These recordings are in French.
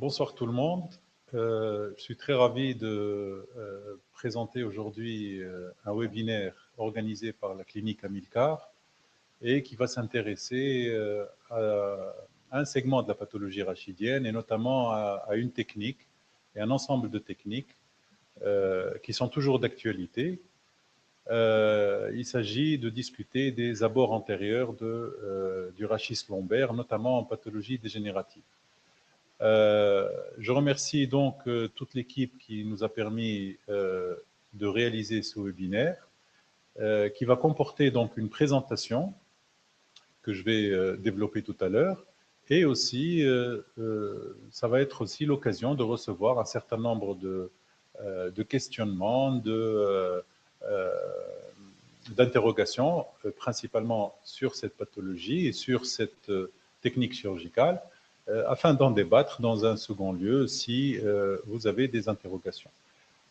Bonsoir tout le monde. Je suis très ravi de présenter aujourd'hui un webinaire organisé par la clinique Amilcar et qui va s'intéresser à un segment de la pathologie rachidienne et notamment à une technique et un ensemble de techniques qui sont toujours d'actualité. Il s'agit de discuter des abords antérieurs du rachis lombaire, notamment en pathologie dégénérative. Je remercie donc toute l'équipe qui nous a permis de réaliser ce webinaire, qui va comporter donc une présentation que je vais développer tout à l'heure, et aussi ça va être aussi l'occasion de recevoir un certain nombre de questionnements, d'interrogations, principalement sur cette pathologie et sur cette technique chirurgicale, afin d'en débattre dans un second lieu si vous avez des interrogations.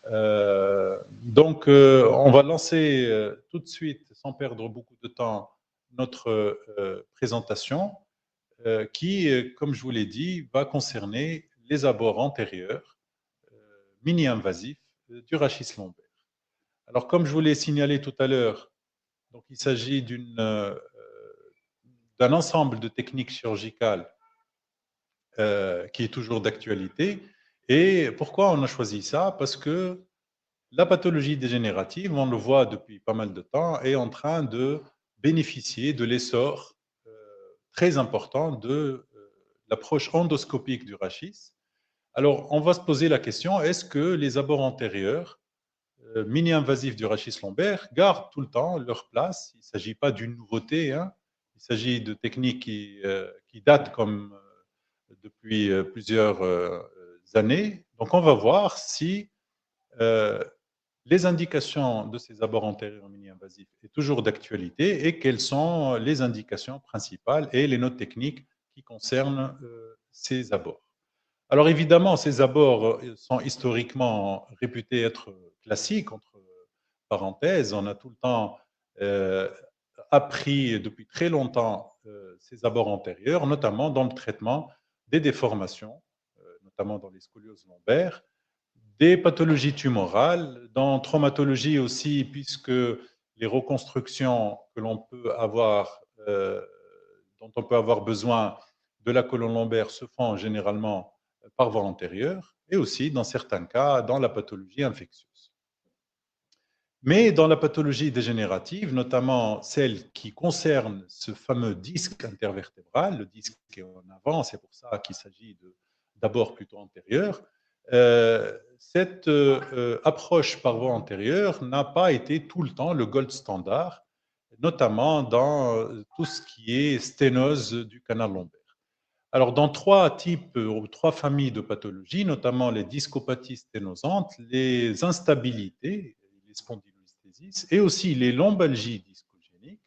Donc, on va lancer tout de suite, sans perdre beaucoup de temps, notre présentation qui, comme je vous l'ai dit, va concerner les abords antérieurs mini-invasifs du rachis lombaire. Alors, comme je vous l'ai signalé tout à l'heure, donc il s'agit d'un ensemble de techniques chirurgicales qui est toujours d'actualité. Et pourquoi on a choisi ça? Parce que la pathologie dégénérative, on le voit depuis pas mal de temps, est en train de bénéficier de l'essor très important de l'approche endoscopique du rachis. Alors, on va se poser la question, est-ce que les abords antérieurs mini-invasifs du rachis lombaire gardent tout le temps leur place? Il ne s'agit pas d'une nouveauté, hein. Il s'agit de techniques qui datent comme depuis plusieurs années. Donc, on va voir si les indications de ces abords antérieurs mini-invasifs sont toujours d'actualité et quelles sont les indications principales et les notes techniques qui concernent ces abords. Alors évidemment, ces abords sont historiquement réputés être classiques, entre parenthèses. On a tout le temps euh, appris depuis très longtemps ces abords antérieurs, notamment dans le traitement des déformations, notamment dans les scolioses lombaires, des pathologies tumorales, dans traumatologie aussi, puisque les reconstructions que l'on peut avoir, dont on peut avoir besoin de la colonne lombaire se font généralement par voie antérieure, et aussi dans certains cas dans la pathologie infectieuse. Mais dans la pathologie dégénérative, notamment celle qui concerne ce fameux disque intervertébral, le disque qui est en avant, c'est pour ça qu'il s'agit d'abord plutôt antérieur, cette approche par voie antérieure n'a pas été tout le temps le gold standard, notamment dans tout ce qui est sténose du canal lombaire. Alors, dans trois types ou trois familles de pathologies, notamment les discopathies sténosantes, les instabilités, les spondylolisthésis et aussi les lombalgies discogéniques,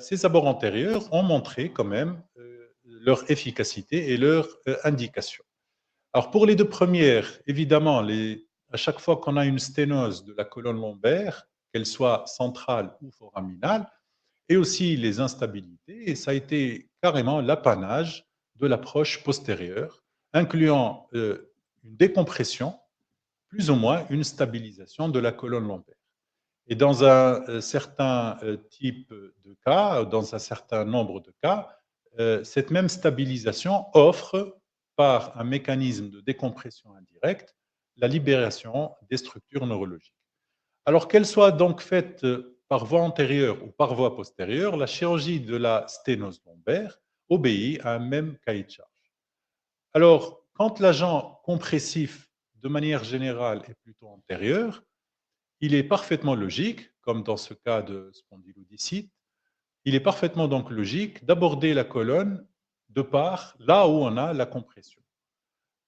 ces abords antérieurs ont montré quand même leur efficacité et leur indication. Alors, pour les deux premières, évidemment, à chaque fois qu'on a une sténose de la colonne lombaire, qu'elle soit centrale ou foraminale, et aussi les instabilités, et ça a été carrément l'apanage de l'approche postérieure, incluant une décompression, plus ou moins une stabilisation de la colonne lombaire. Et dans un certain type de cas, dans un certain nombre de cas, cette même stabilisation offre, par un mécanisme de décompression indirecte, la libération des structures neurologiques. Alors qu'elle soit donc faite par voie antérieure ou par voie postérieure, la chirurgie de la sténose lombaire obéit à un même cahier de charge. Alors, quand l'agent compressif, de manière générale, est plutôt antérieur, il est parfaitement logique, comme dans ce cas de spondylodicite, il est parfaitement donc logique d'aborder la colonne de part là où on a la compression.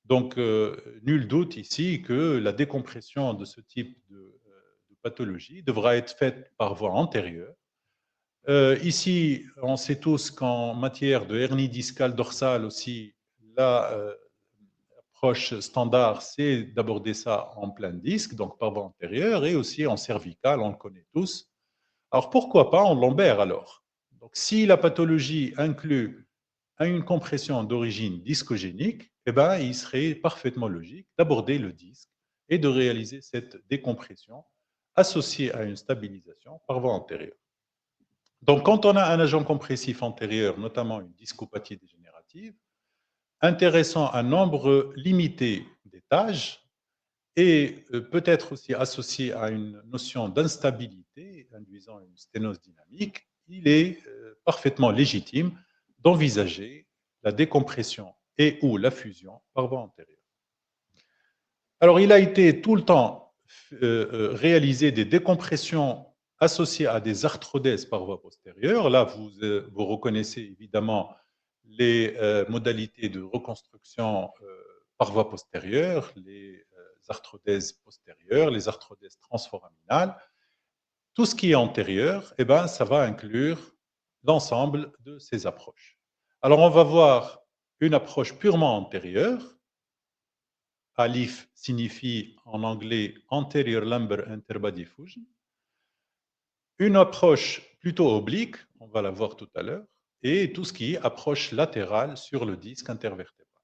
Donc, nul doute ici que la décompression de ce type de pathologie devra être faite par voie antérieure. Ici, on sait tous qu'en matière de hernie discale dorsale aussi, l'approche standard, c'est d'aborder ça en plein disque, donc par voie antérieure, et aussi en cervical, on le connaît tous. Alors pourquoi pas en lombaire alors? Donc, si la pathologie inclut a une compression d'origine discogénique, eh ben, il serait parfaitement logique d'aborder le disque et de réaliser cette décompression associée à une stabilisation par voie antérieure. Donc, quand on a un agent compressif antérieur, notamment une discopathie dégénérative, intéressant un nombre limité d'étages et peut-être aussi associé à une notion d'instabilité induisant une sténose dynamique, il est parfaitement légitime d'envisager la décompression et ou la fusion par voie antérieure. Alors, il a été tout le temps réalisé des décompressions associées à des arthrodèses par voie postérieure. Là, vous reconnaissez évidemment les modalités de reconstruction par voie postérieure, les arthrodèses postérieures, les arthrodèses transforaminales. Tout ce qui est antérieur, eh ben, ça va inclure l'ensemble de ces approches. Alors, on va voir une approche purement antérieure. ALIF signifie en anglais Anterior Lumbar Interbody Fusion. Une approche plutôt oblique, on va la voir tout à l'heure, et tout ce qui est approche latérale sur le disque intervertébral.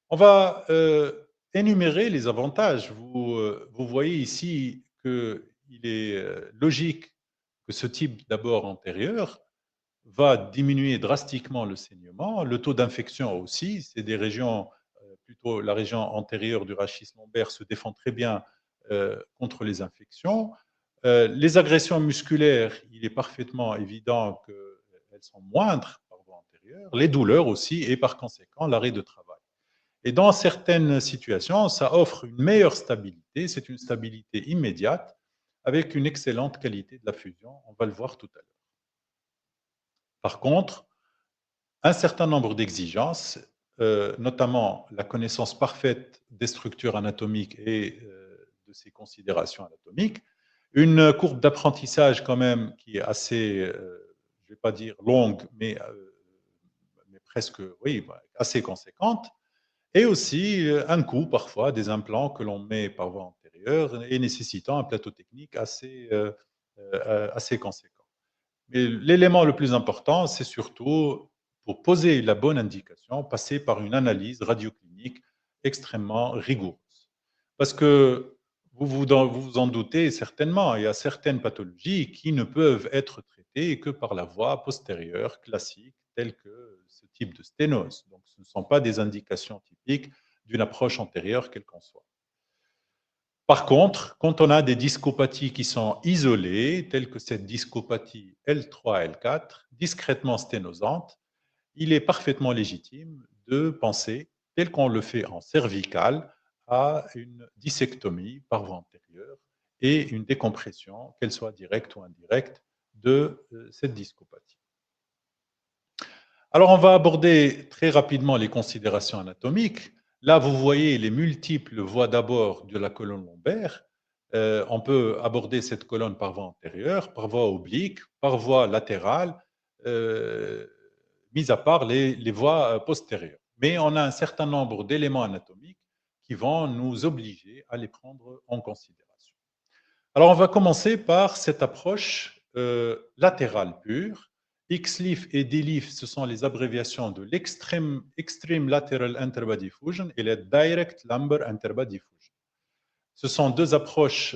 On va énumérer les avantages. Vous voyez ici qu'il est logique que ce type d'abord antérieur va diminuer drastiquement le saignement, le taux d'infection aussi. C'est des régions, plutôt la région antérieure du rachis lombaire se défend très bien contre les infections. Les agressions musculaires, il est parfaitement évident qu'elles sont moindres par voie antérieure. Les douleurs aussi, et par conséquent, l'arrêt de travail. Et dans certaines situations, ça offre une meilleure stabilité. C'est une stabilité immédiate avec une excellente qualité de la fusion. On va le voir tout à l'heure. Par contre, un certain nombre d'exigences, notamment la connaissance parfaite des structures anatomiques et de ces considérations anatomiques, une courbe d'apprentissage quand même qui est assez, je ne vais pas dire longue, mais presque, oui, assez conséquente, et aussi un coût parfois des implants que l'on met par voie antérieure et nécessitant un plateau technique assez conséquent. Mais l'élément le plus important, c'est surtout pour poser la bonne indication, passer par une analyse radioclinique extrêmement rigoureuse. Parce que vous en doutez certainement, il y a certaines pathologies qui ne peuvent être traitées que par la voie postérieure classique, telle que ce type de sténose. Donc, ce ne sont pas des indications typiques d'une approche antérieure, quelle qu'en soit. Par contre, quand on a des discopathies qui sont isolées, telles que cette discopathie L3-L4, discrètement sténosante, il est parfaitement légitime de penser, tel qu'on le fait en cervical, à une dissectomie par voie antérieure et une décompression, qu'elle soit directe ou indirecte, de cette discopathie. Alors, on va aborder très rapidement les considérations anatomiques. Là, vous voyez les multiples voies d'abord de la colonne lombaire. On peut aborder cette colonne par voie antérieure, par voie oblique, par voie latérale, mis à part les voies postérieures. Mais on a un certain nombre d'éléments anatomiques qui vont nous obliger à les prendre en considération. Alors, on va commencer par cette approche latérale pure. XLIF et DLIF, ce sont les abréviations de l'extreme Extreme Lateral Interbody Fusion et la Direct Lumbar Interbody Fusion. Ce sont deux approches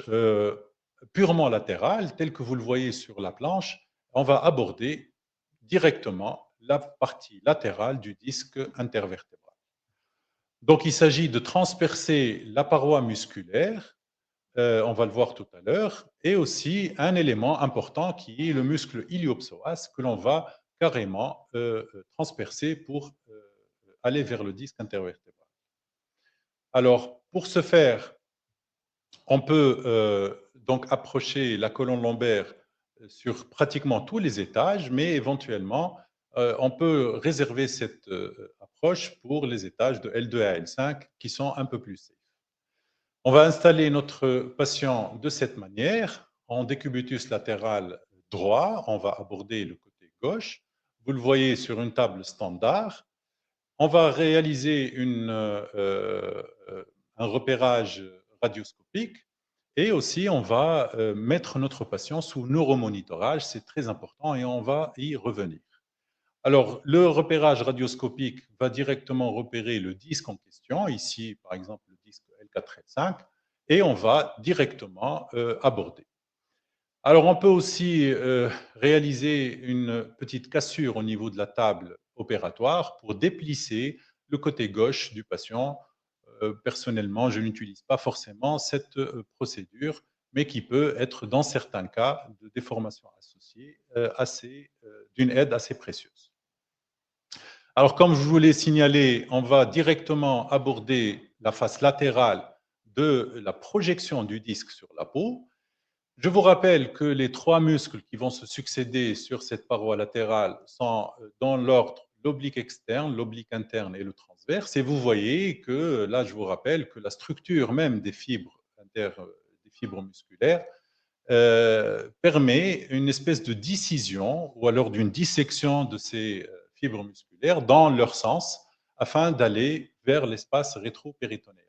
purement latérales, telles que vous le voyez sur la planche. On va aborder directement la partie latérale du disque intervertébral. Donc, il s'agit de transpercer la paroi musculaire, on va le voir tout à l'heure, et aussi un élément important qui est le muscle iliopsoas que l'on va carrément transpercer pour aller vers le disque intervertébral. Alors, pour ce faire, on peut donc approcher la colonne lombaire sur pratiquement tous les étages, mais éventuellement, on peut réserver cette approche pour les étages de L2 à L5 qui sont un peu plus safe. On va installer notre patient de cette manière, en décubitus latéral droit, on va aborder le côté gauche. Vous le voyez sur une table standard. On va réaliser un repérage radioscopique et aussi on va mettre notre patient sous neuromonitorage, c'est très important et on va y revenir. Alors, le repérage radioscopique va directement repérer le disque en question, ici par exemple le disque L4L5, et on va directement aborder. Alors, on peut aussi réaliser une petite cassure au niveau de la table opératoire pour déplisser le côté gauche du patient. Personnellement, je n'utilise pas forcément cette procédure, mais qui peut être, dans certains cas de déformation associée, d'une aide assez précieuse. Alors, comme je vous l'ai signalé, on va directement aborder la face latérale de la projection du disque sur la peau. Je vous rappelle que les trois muscles qui vont se succéder sur cette paroi latérale sont dans l'ordre l'oblique externe, l'oblique interne et le transverse. Et vous voyez que là, je vous rappelle que la structure même des fibres, des fibres musculaires permet une espèce de dissision ou alors d'une dissection de ces fibres musculaires dans leur sens afin d'aller vers l'espace rétro-péritonéal.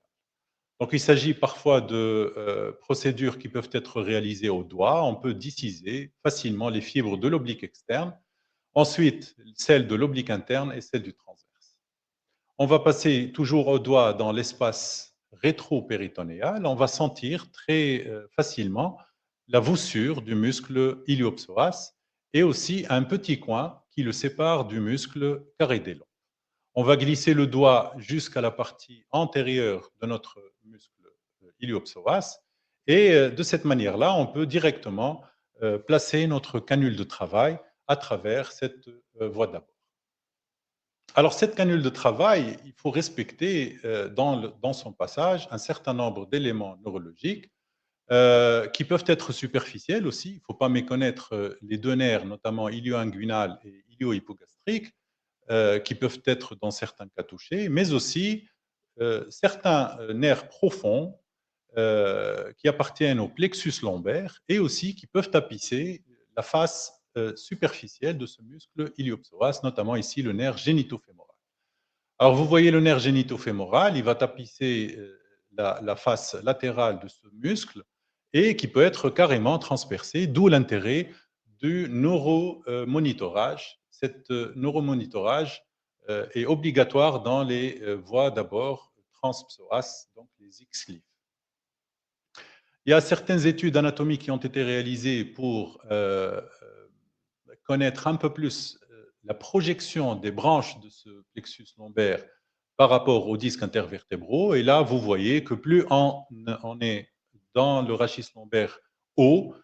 Donc, il s'agit parfois de procédures qui peuvent être réalisées au doigt. On peut dissiser facilement les fibres de l'oblique externe, ensuite celles de l'oblique interne et celles du transverse. On va passer toujours au doigt dans l'espace rétro-péritonéal. On va sentir très facilement la voussure du muscle iliopsoas et aussi un petit coin qui le sépare du muscle carré des lombes. On va glisser le doigt jusqu'à la partie antérieure de notre muscle iliopsoas et de cette manière-là, on peut directement placer notre canule de travail à travers cette voie d'abord. Alors, cette canule de travail, il faut respecter dans son passage un certain nombre d'éléments neurologiques qui peuvent être superficiels aussi. Il ne faut pas méconnaître les deux nerfs, notamment ilio-inguinal et ilio-hypogastrique, qui peuvent être dans certains cas touchés, mais aussi certains nerfs profonds qui appartiennent au plexus lombaire et aussi qui peuvent tapisser la face superficielle de ce muscle iliopsoas, notamment ici le nerf génitofémoral. Alors vous voyez le nerf génitofémoral, il va tapisser la face latérale de ce muscle et qui peut être carrément transpercé, d'où l'intérêt du neuromonitorage. Cet neuromonitorage est obligatoire dans les voies d'abord transpsoas, donc les X-LIF. Il y a certaines études anatomiques qui ont été réalisées pour connaître un peu plus la projection des branches de ce plexus lombaire par rapport aux disques intervertébraux. Et là, vous voyez que plus on est dans le rachis lombaire haut,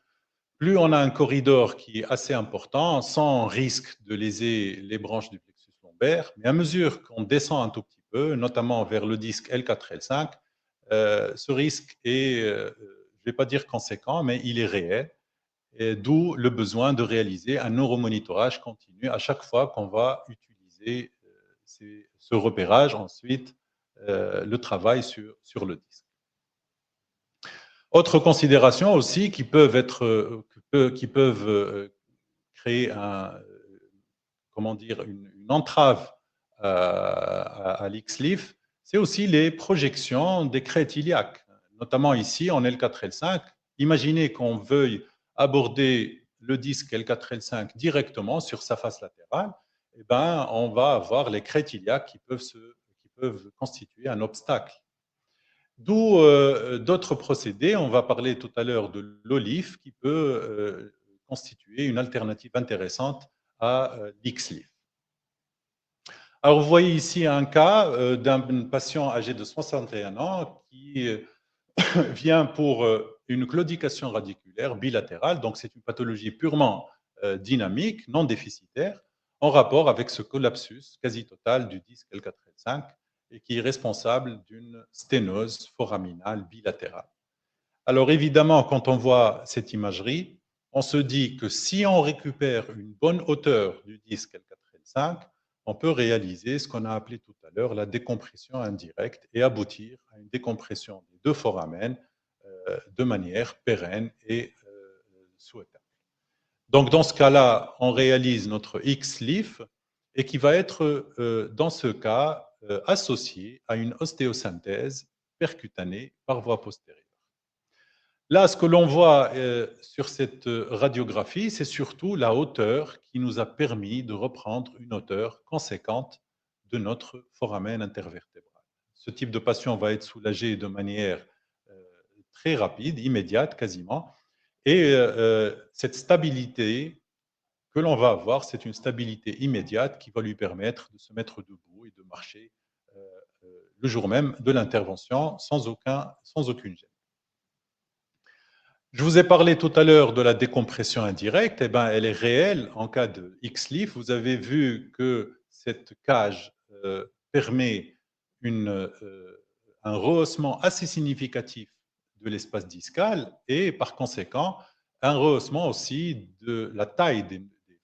plus on a un corridor qui est assez important, sans risque de léser les branches du plexus lombaire. Mais à mesure qu'on descend un tout petit peu, notamment vers le disque L4, L5, ce risque est, je ne vais pas dire conséquent, mais il est réel. D'où le besoin de réaliser un neuromonitorage continu à chaque fois qu'on va utiliser ce repérage, ensuite le travail sur le disque. Autre considération aussi qui peuvent créer une entrave à l'X-LIF, c'est aussi les projections des crêtes iliaques, notamment ici en L4, L5. Imaginez qu'on veuille aborder le disque L4, L5 directement sur sa face latérale, eh ben, on va avoir les crêtes iliaques qui peuvent constituer un obstacle. D'où d'autres procédés. On va parler tout à l'heure de l'OLIF qui peut constituer une alternative intéressante à l'X-LIF. Alors, vous voyez ici un cas d'un patient âgé de 61 ans qui vient pour une claudication radiculaire bilatérale. Donc, c'est une pathologie purement dynamique, non déficitaire, en rapport avec ce collapsus quasi total du disque L4-L5 et qui est responsable d'une sténose foraminale bilatérale. Alors, évidemment, quand on voit cette imagerie, on se dit que si on récupère une bonne hauteur du disque L4-L5, on peut réaliser ce qu'on a appelé tout à l'heure la décompression indirecte et aboutir à une décompression des deux foramens de manière pérenne et souhaitable. Donc, dans ce cas-là, on réalise notre X-LIF et qui va être, dans ce cas, associé à une ostéosynthèse percutanée par voie postérieure. Là, ce que l'on voit sur cette radiographie, c'est surtout la hauteur qui nous a permis de reprendre une hauteur conséquente de notre foramen intervertébral. Ce type de patient va être soulagé de manière euh, très rapide, immédiate quasiment, et cette stabilité que l'on va avoir, c'est une stabilité immédiate qui va lui permettre de se mettre debout et de marcher euh, le jour même de l'intervention sans aucune gêne. Je vous ai parlé tout à l'heure de la décompression indirecte. Eh ben, elle est réelle en cas de X-Leaf. Vous avez vu que cette cage permet un rehaussement assez significatif de l'espace discal et par conséquent un rehaussement aussi de la taille des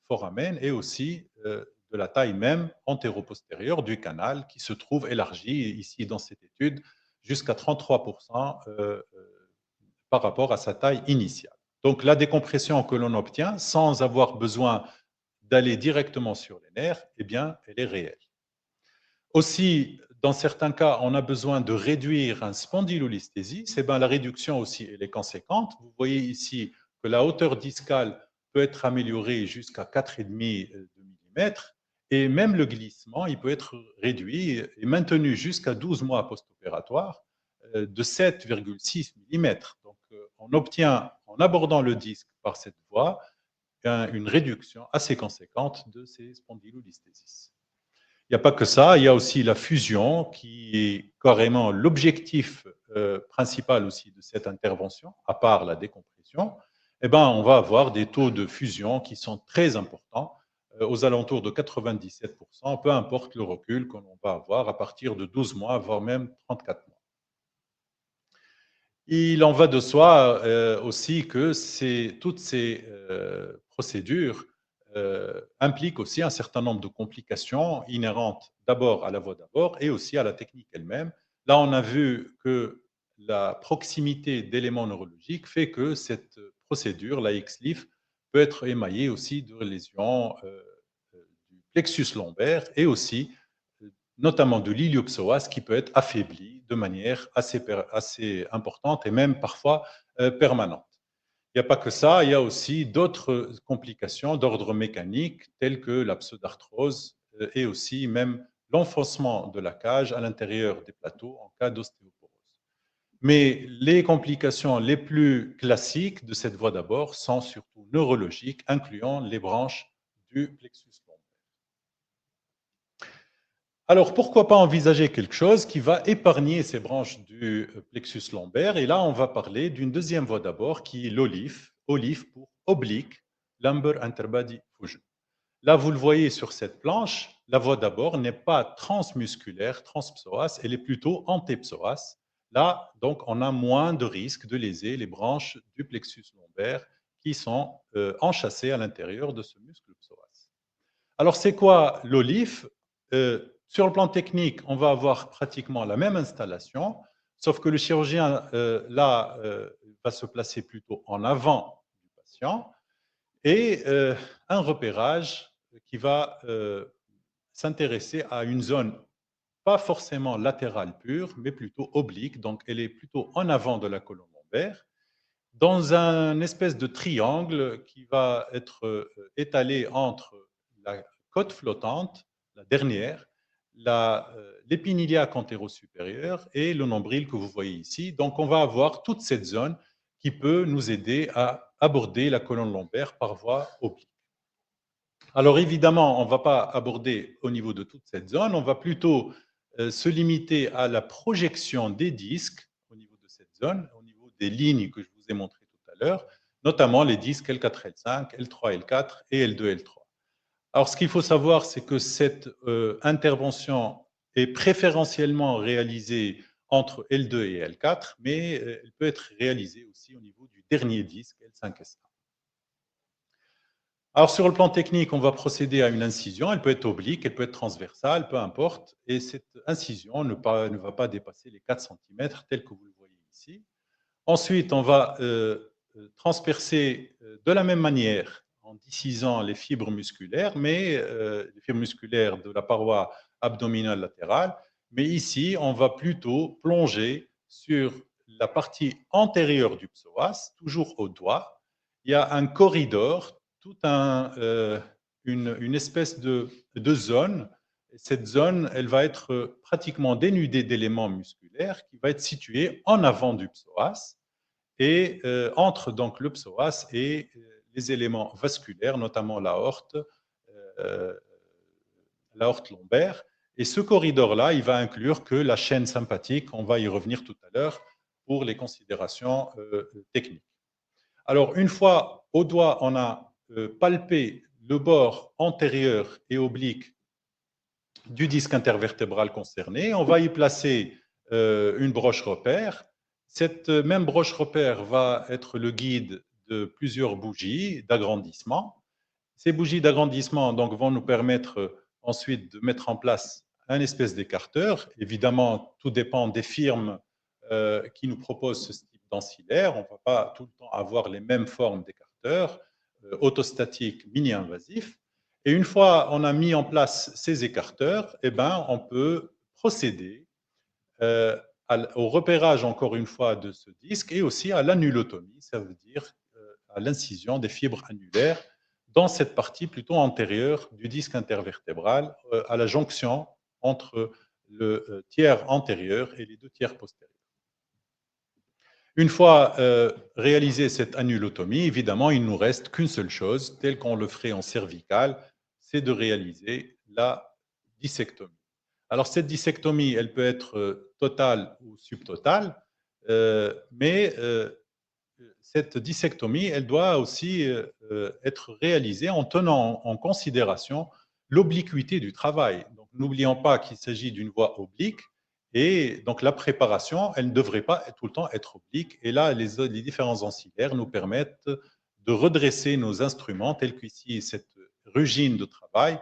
foramen et aussi de la taille même antéro-postérieure du canal qui se trouve élargi ici dans cette étude jusqu'à 33% par rapport à sa taille initiale. Donc la décompression que l'on obtient sans avoir besoin d'aller directement sur les nerfs, eh bien, elle est réelle. Aussi, dans certains cas, on a besoin de réduire un spondylolisthésis. Eh bien, la réduction aussi, elle est conséquente. Vous voyez ici que la hauteur discale peut être améliorée jusqu'à 4,5 mm et même le glissement, il peut être réduit et maintenu jusqu'à 12 mois post-opératoire de 7,6 mm. Donc, on obtient, en abordant le disque par cette voie, une réduction assez conséquente de ces spondylolisthésis. Il n'y a pas que ça, il y a aussi la fusion qui est carrément l'objectif principal aussi de cette intervention, à part la décompression. Eh ben, on va avoir des taux de fusion qui sont très importants, aux alentours de 97%, peu importe le recul que l'on va avoir à partir de 12 mois, voire même 34 mois. Il en va de soi aussi que toutes ces procédures impliquent aussi un certain nombre de complications inhérentes d'abord à la voie d'abord et aussi à la technique elle-même. Là, on a vu que la proximité d'éléments neurologiques fait que cette procédure, la XLIF, peut être émaillée aussi de lésions du plexus lombaire et aussi notamment de l'iliopsoas qui peut être affaibli de manière assez importante et même parfois permanente. Il n'y a pas que ça, il y a aussi d'autres complications d'ordre mécanique telles que la pseudarthrose et aussi même l'enfoncement de la cage à l'intérieur des plateaux en cas d'ostéoporose. Mais les complications les plus classiques de cette voie d'abord sont surtout neurologiques, incluant les branches du plexus lombaire. Alors, pourquoi pas envisager quelque chose qui va épargner ces branches du plexus lombaire? Et là, on va parler d'une deuxième voie d'abord qui est l'OLIF, OLIF pour Oblique Lumbar Interbody Fusion. Là, vous le voyez sur cette planche, la voie d'abord n'est pas transmusculaire, transpsoas, elle est plutôt antépsoas. Là, donc, on a moins de risque de léser les branches du plexus lombaire qui sont enchâssées à l'intérieur de ce muscle psoas. Alors, c'est quoi l'OLIF? Sur le plan technique, on va avoir pratiquement la même installation, sauf que le chirurgien, là, va se placer plutôt en avant du patient et un repérage qui va s'intéresser à une zone pas forcément latérale pure, mais plutôt oblique, donc elle est plutôt en avant de la colonne lombaire, dans un espèce de triangle qui va être étalé entre la côte flottante, la dernière, l'épine iliaque antéro-supérieure et le nombril que vous voyez ici. Donc, on va avoir toute cette zone qui peut nous aider à aborder la colonne lombaire par voie oblique. Alors, évidemment, on ne va pas aborder au niveau de toute cette zone, on va plutôt se limiter à la projection des disques au niveau de cette zone, au niveau des lignes que je vous ai montrées tout à l'heure, notamment les disques L4, L5, L3, L4 et L2, L3. Alors, ce qu'il faut savoir, c'est que cette intervention est préférentiellement réalisée entre L2 et L4, mais elle peut être réalisée aussi au niveau du dernier disque, L5S1. Alors, sur le plan technique, on va procéder à une incision. Elle peut être oblique, elle peut être transversale, peu importe. Et cette incision ne va pas dépasser les 4 cm, tel que vous le voyez ici. Ensuite, on va transpercer de la même manière en discisant les fibres musculaires, mais les fibres musculaires de la paroi abdominale latérale. Mais ici, on va plutôt plonger sur la partie antérieure du psoas, toujours au doigt, il y a un corridor, une espèce de zone. Cette zone, elle va être pratiquement dénudée d'éléments musculaires qui va être située en avant du psoas et entre donc le psoas et les éléments vasculaires, notamment l'aorte lombaire. Et ce corridor-là, il va inclure que la chaîne sympathique, on va y revenir tout à l'heure pour les considérations techniques. Alors, une fois au doigt, on a palpé le bord antérieur et oblique du disque intervertébral concerné, on va y placer une broche repère. Cette même broche repère va être le guide de plusieurs bougies d'agrandissement. Ces bougies d'agrandissement donc, vont nous permettre ensuite de mettre en place un espèce d'écarteur. Évidemment, tout dépend des firmes qui nous proposent ce type d'ancillaire. On ne va pas tout le temps avoir les mêmes formes d'écarteurs, autostatiques, mini-invasifs. Et une fois on a mis en place ces écarteurs, eh ben, on peut procéder au repérage, encore une fois, de ce disque et aussi à l'annulotomie, ça veut dire à l'incision des fibres annulaires dans cette partie plutôt antérieure du disque intervertébral, à la jonction entre le tiers antérieur et les deux tiers postérieurs. Une fois réalisée cette annulotomie, évidemment, il ne nous reste qu'une seule chose, telle qu'on le ferait en cervical, c'est de réaliser la dissectomie. Alors, cette dissectomie, elle peut être totale ou subtotale, mais cette dissectomie, elle doit aussi être réalisée en tenant en considération l'obliquité du travail. Donc, n'oublions pas qu'il s'agit d'une voie oblique et donc la préparation, elle ne devrait pas tout le temps être oblique. Et là, les différents ancillaires nous permettent de redresser nos instruments, tels qu'ici cette rugine de travail,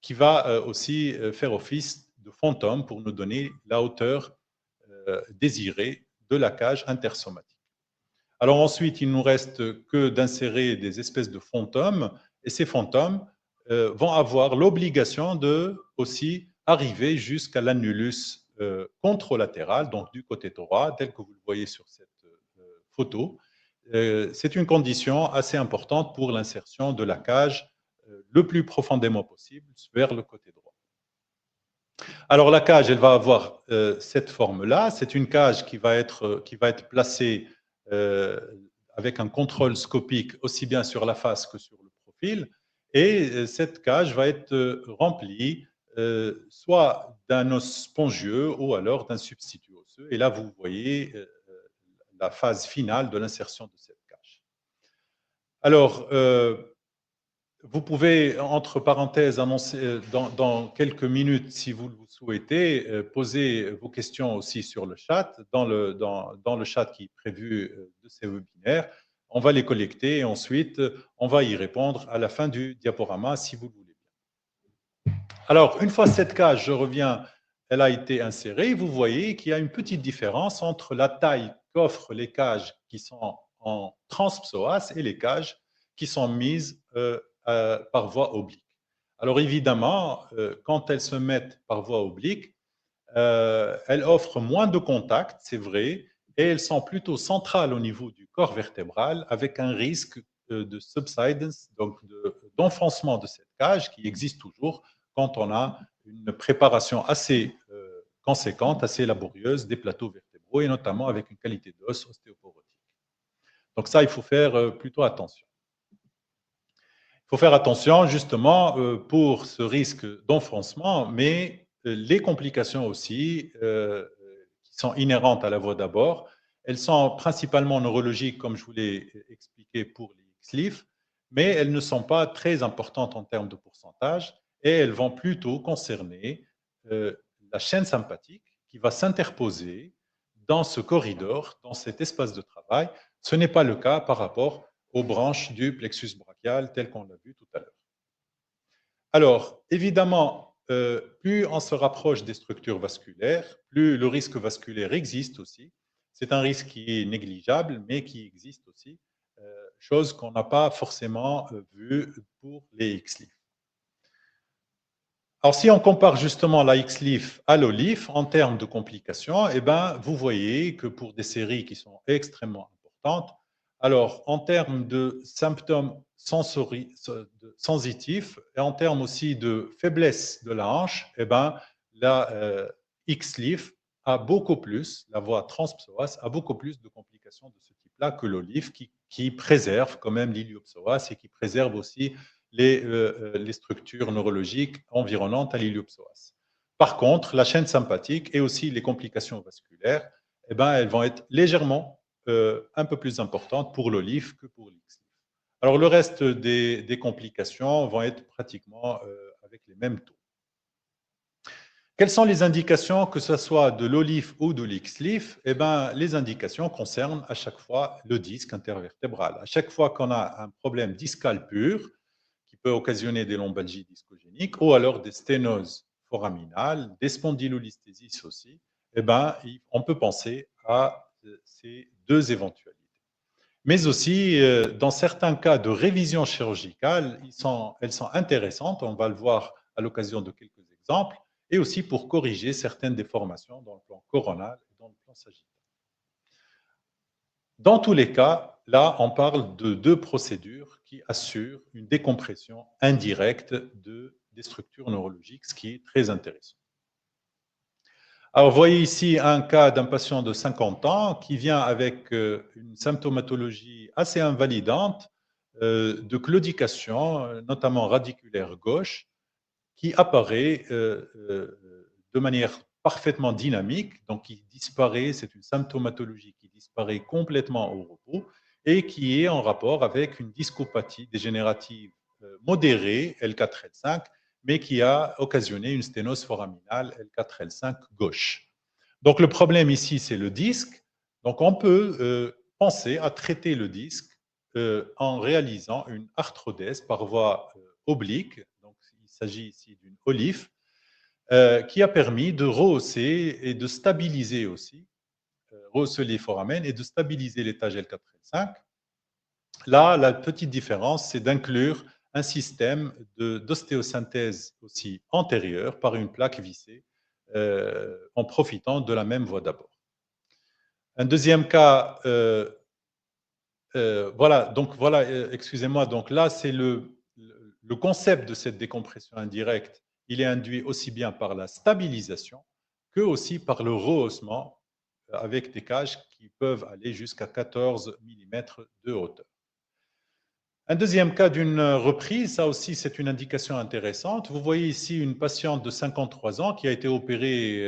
qui va aussi faire office de fantôme pour nous donner la hauteur désirée de la cage intersomatique. Alors ensuite, il ne nous reste que d'insérer des espèces de fantômes, et ces fantômes vont avoir l'obligation de aussi arriver jusqu'à l'annulus contralatéral, donc du côté droit, tel que vous le voyez sur cette photo. C'est une condition assez importante pour l'insertion de la cage le plus profondément possible vers le côté droit. Alors la cage, elle va avoir cette forme-là. C'est une cage qui va être placée avec un contrôle scopique aussi bien sur la face que sur le profil. Et cette cage va être remplie soit d'un os spongieux ou alors d'un substitut osseux. Et là, vous voyez la phase finale de l'insertion de cette cage. Alors, vous pouvez, entre parenthèses, annoncer dans quelques minutes, si vous le souhaitez, poser vos questions aussi sur le chat, dans le chat qui est prévu de ces webinaires. On va les collecter et ensuite, on va y répondre à la fin du diaporama, si vous le voulez bien. Alors, une fois cette cage, je reviens, elle a été insérée. Vous voyez qu'il y a une petite différence entre la taille qu'offrent les cages qui sont en transpsoas et les cages qui sont mises par voie oblique. Alors évidemment, quand elles se mettent par voie oblique, elles offrent moins de contact, c'est vrai, et elles sont plutôt centrales au niveau du corps vertébral, avec un risque de subsidence, donc d'enfoncement de cette cage qui existe toujours quand on a une préparation assez conséquente, assez laborieuse des plateaux vertébraux, et notamment avec une qualité d'os ostéoporotique. Donc ça, il faut faire plutôt attention. Il faut faire attention justement pour ce risque d'enfoncement, mais les complications aussi qui sont inhérentes à la voie d'abord, elles sont principalement neurologiques, comme je vous l'ai expliqué pour les XLIF, mais elles ne sont pas très importantes en termes de pourcentage et elles vont plutôt concerner la chaîne sympathique qui va s'interposer dans ce corridor, dans cet espace de travail. Ce n'est pas le cas par rapport aux branches du plexus brachial, tel qu'on l'a vu tout à l'heure. Alors, évidemment, plus on se rapproche des structures vasculaires, plus le risque vasculaire existe aussi. C'est un risque qui est négligeable, mais qui existe aussi, chose qu'on n'a pas forcément vue pour les XLIF. Alors, si on compare justement la X-Leaf à l'Olif en termes de complications, eh ben, vous voyez que pour des séries qui sont extrêmement importantes, alors en termes de symptômes sensitifs et en termes aussi de faiblesse de la hanche, eh ben, la X-Leaf a beaucoup plus, la voie transpsoas a beaucoup plus de complications de ce type-là que l'Olif qui préserve quand même l'iliopsoas et qui préserve aussi les structures neurologiques environnantes à l'iliopsoas. Par contre, la chaîne sympathique et aussi les complications vasculaires, eh ben, elles vont être légèrement un peu plus importantes pour l'Olif que pour l'X-Leaf. Alors, le reste des complications vont être pratiquement avec les mêmes taux. Quelles sont les indications, que ce soit de l'Olif ou de l'X-Leaf? Eh ben, les indications concernent à chaque fois le disque intervertébral. À chaque fois qu'on a un problème discal pur, qui peut occasionner des lombalgies discogéniques ou alors des sténoses foraminales, des spondylolisthésis aussi, eh ben, on peut penser à ces deux éventualités. Mais aussi, dans certains cas de révision chirurgicale, elles sont intéressantes, on va le voir à l'occasion de quelques exemples, et aussi pour corriger certaines déformations dans le plan coronal et dans le plan sagittal. Dans tous les cas, là, on parle de deux procédures qui assurent une décompression indirecte des structures neurologiques, ce qui est très intéressant. Alors, vous voyez ici un cas d'un patient de 50 ans qui vient avec une symptomatologie assez invalidante de claudication, notamment radiculaire gauche, qui apparaît de manière parfaitement dynamique, donc qui disparaît, c'est une symptomatologie qui disparaît complètement au repos et qui est en rapport avec une discopathie dégénérative modérée, L4-L5, mais qui a occasionné une sténose foraminale L4-L5 gauche. Donc le problème ici, c'est le disque. Donc on peut penser à traiter le disque en réalisant une arthrodèse par voie oblique. Donc il s'agit ici d'une olive qui a permis de rehausser et de stabiliser aussi, rehausser les foramen et de stabiliser l'étage L4-L5. Là, la petite différence, c'est d'inclure un système d'ostéosynthèse aussi antérieure par une plaque vissée en profitant de la même voie d'abord. Un deuxième cas, voilà, donc voilà, excusez-moi, donc là, c'est le concept de cette décompression indirecte, il est induit aussi bien par la stabilisation que aussi par le rehaussement avec des cages qui peuvent aller jusqu'à 14 mm de hauteur. Un deuxième cas d'une reprise, ça aussi c'est une indication intéressante. Vous voyez ici une patiente de 53 ans qui a été opérée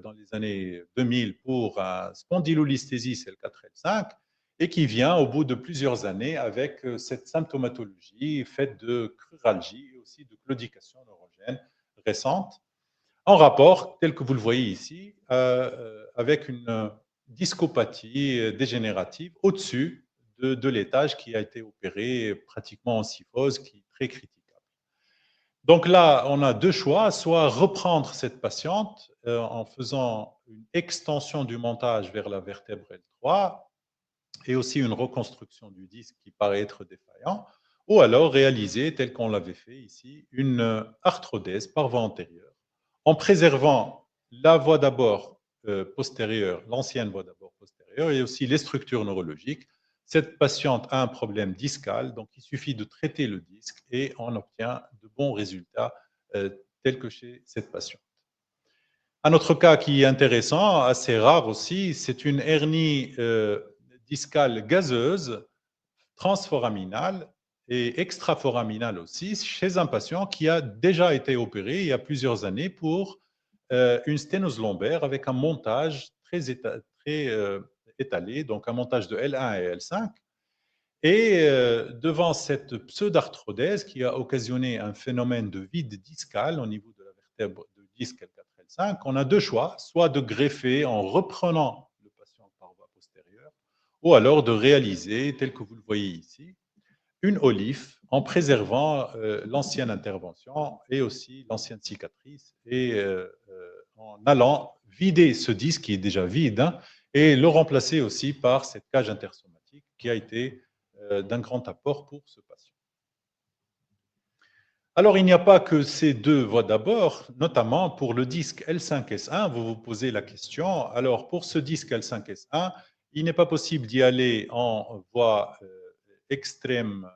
dans les années 2000 pour un spondylolisthésis L4-L5 et qui vient au bout de plusieurs années avec cette symptomatologie faite de cruralgie et aussi de claudication neurogène récente en rapport, tel que vous le voyez ici, avec une discopathie dégénérative au-dessus de l'étage qui a été opéré pratiquement en syphose, qui est très critiquable. Donc là, on a deux choix, soit reprendre cette patiente en faisant une extension du montage vers la vertèbre L3 et aussi une reconstruction du disque qui paraît être défaillant, ou alors réaliser, tel qu'on l'avait fait ici, une arthrodèse par voie antérieure en préservant la voie d'abord postérieure, l'ancienne voie d'abord postérieure, et aussi les structures neurologiques. Cette patiente a un problème discal, donc il suffit de traiter le disque et on obtient de bons résultats tels que chez cette patiente. Un autre cas qui est intéressant, assez rare aussi, c'est une hernie discale gazeuse, transforaminale et extraforaminale aussi, chez un patient qui a déjà été opéré il y a plusieurs années pour une sténose lombaire avec un montage très étalé, donc un montage de L1 et L5. Et devant cette pseudarthrodèse qui a occasionné un phénomène de vide discal au niveau de la vertèbre de disque L4-L5, on a deux choix, soit de greffer en reprenant le patient par voie postérieure, ou alors de réaliser, tel que vous le voyez ici, une olive en préservant l'ancienne intervention et aussi l'ancienne cicatrice et en allant vider ce disque qui est déjà vide hein, et le remplacer aussi par cette cage intersomatique qui a été d'un grand apport pour ce patient. Alors, il n'y a pas que ces deux voies d'abord, notamment pour le disque L5S1, vous vous posez la question. Alors, pour ce disque L5S1, il n'est pas possible d'y aller en voie extrême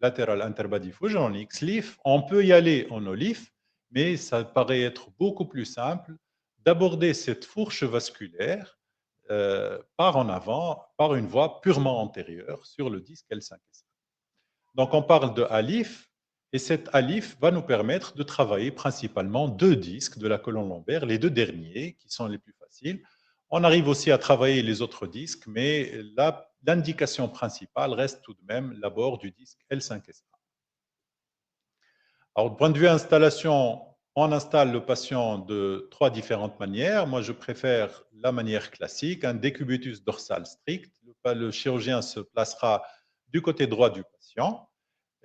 latéral interbody fusion, en X-Leaf. On peut y aller en O-Leaf, mais ça paraît être beaucoup plus simple d'aborder cette fourche vasculaire par en avant, par une voie purement antérieure sur le disque L5S1. Donc, on parle de ALIF, et cet ALIF va nous permettre de travailler principalement deux disques de la colonne lombaire, les deux derniers qui sont les plus faciles. On arrive aussi à travailler les autres disques, mais l'indication principale reste tout de même l'abord du disque L5S1. Alors, du point de vue installation, on installe le patient de trois différentes manières. Moi, je préfère la manière classique, un décubitus dorsal strict. Le chirurgien se placera du côté droit du patient.